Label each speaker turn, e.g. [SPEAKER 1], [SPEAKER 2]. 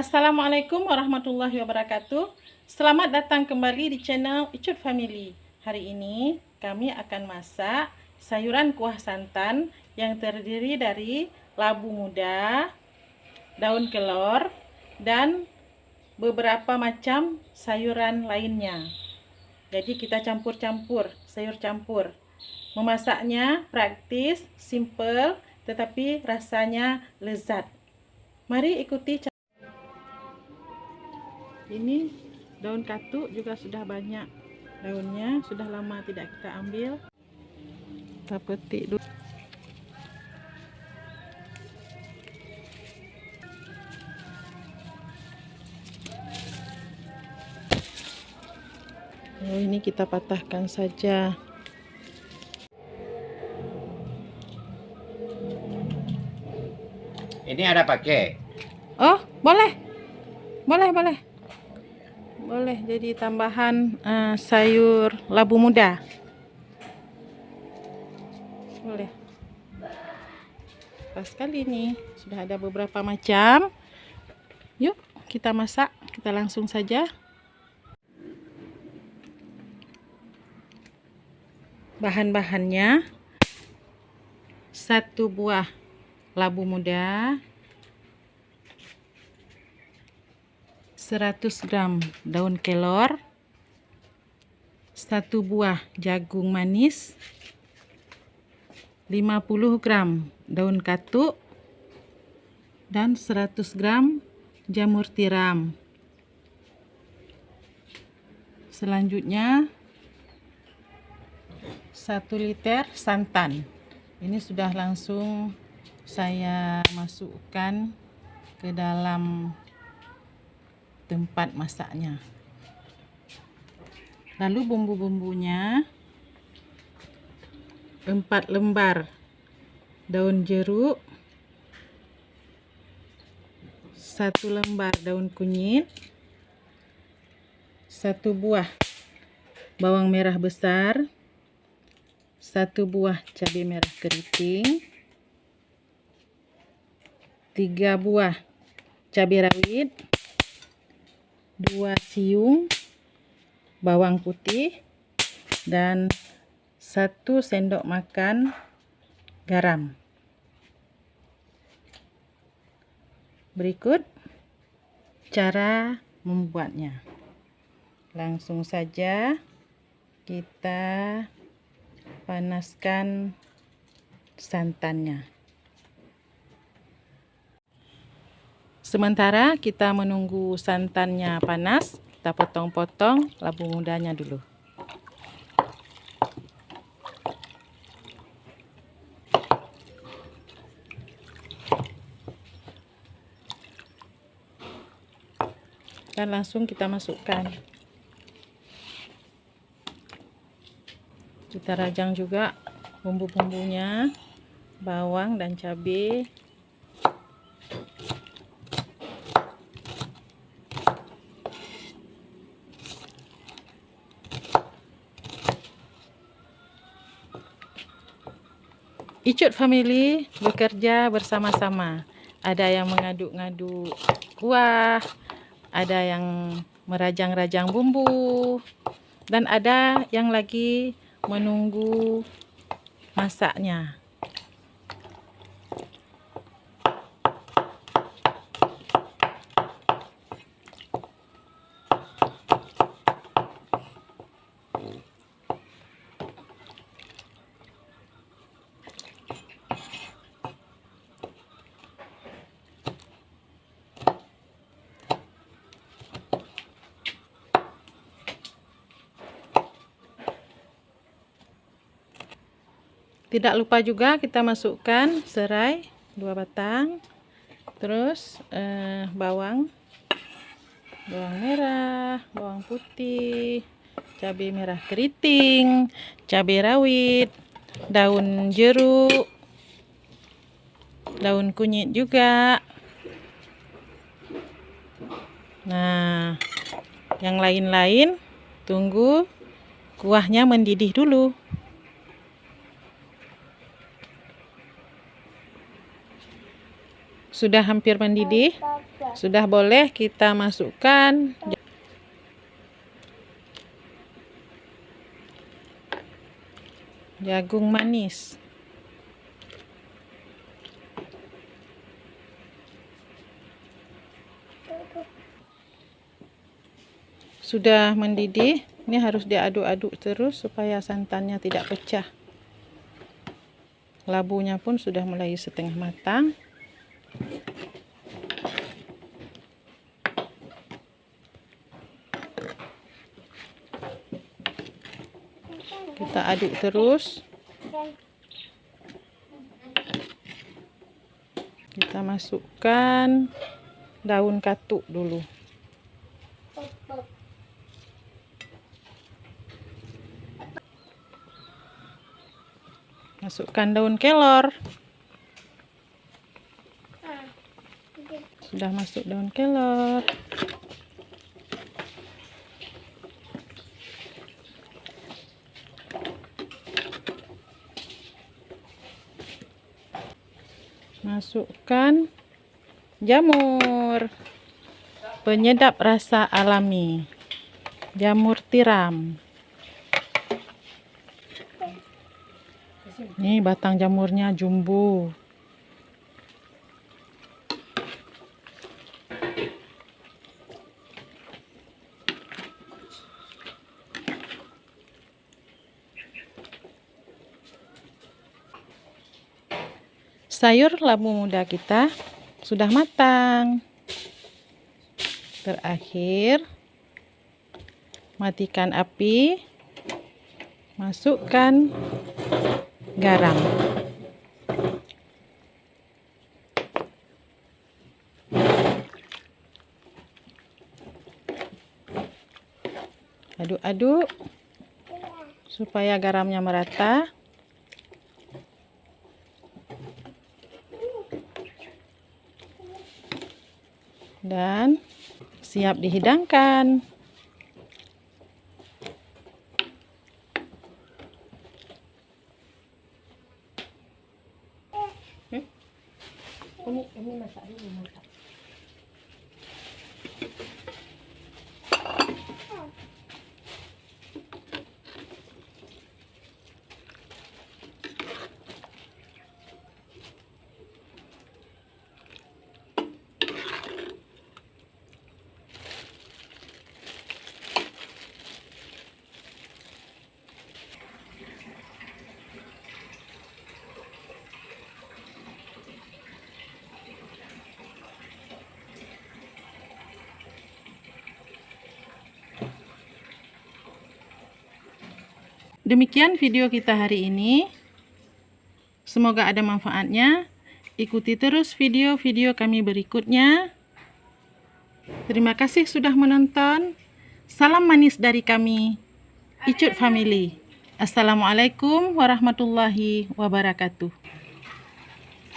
[SPEAKER 1] Assalamualaikum warahmatullahi wabarakatuh. Selamat datang kembali di channel Icut Family. Hari ini kami akan masak sayuran kuah santan yang terdiri dari labu muda, daun kelor, dan beberapa macam sayuran lainnya. Jadi kita campur-campur, sayur campur. Memasaknya praktis, simple, tetapi rasanya lezat. Mari ikuti. Ini daun katuk juga sudah banyak daunnya, sudah lama tidak kita ambil. Kita petik dulu. Oh, ini kita patahkan saja.
[SPEAKER 2] Ini ada pakai.
[SPEAKER 1] Oh, boleh. Boleh jadi tambahan sayur labu muda. Boleh. Pas kali ini sudah ada beberapa macam. Yuk, kita masak. Kita langsung saja. Bahan-bahannya: 1 buah labu muda, 100 gram daun kelor, 1 buah jagung manis, 50 gram daun katuk, dan 100 gram jamur tiram. Selanjutnya 1 liter santan. Ini sudah langsung saya masukkan ke dalam tempat masaknya. Lalu bumbu-bumbunya: 4 lembar daun jeruk, 1 lembar daun kunyit, 1 buah bawang merah besar, 1 buah cabai merah keriting, 3 buah cabai rawit, 2 siung bawang putih, dan 1 sendok makan garam. Berikut cara membuatnya. Langsung saja kita panaskan santannya. Sementara kita menunggu santannya panas, kita potong-potong labu mudanya dulu. Dan langsung kita masukkan. Kita rajang juga bumbu-bumbunya, bawang dan cabai. Icut Family bekerja bersama-sama. Ada yang mengaduk-ngaduk kuah, ada yang merajang-rajang bumbu, dan ada yang lagi menunggu masaknya. Tidak lupa juga kita masukkan serai 2 batang, terus bawang merah, bawang putih, cabai merah keriting, cabai rawit, daun jeruk, daun kunyit juga. Nah, yang lain-lain tunggu kuahnya mendidih dulu. Sudah hampir mendidih. Sudah boleh kita masukkan jagung manis. Sudah mendidih, ini harus diaduk-aduk terus supaya santannya tidak pecah. Labunya pun sudah mulai setengah matang. Kita aduk terus. Kita masukkan daun katuk dulu. Masukkan daun kelor. Sudah masuk daun kelor. Masukkan jamur. Penyedap rasa alami. Jamur tiram. Ini batang jamurnya jumbo. Sayur labu muda kita sudah matang. Terakhir, matikan api. Masukkan garam. Aduk-aduk supaya garamnya merata. Dan siap dihidangkan.
[SPEAKER 2] Ini masak dulu, masak.
[SPEAKER 1] Demikian video kita hari ini. Semoga ada manfaatnya. Ikuti terus video-video kami berikutnya. Terima kasih sudah menonton. Salam manis dari kami, Icut Family. Assalamualaikum warahmatullahi wabarakatuh.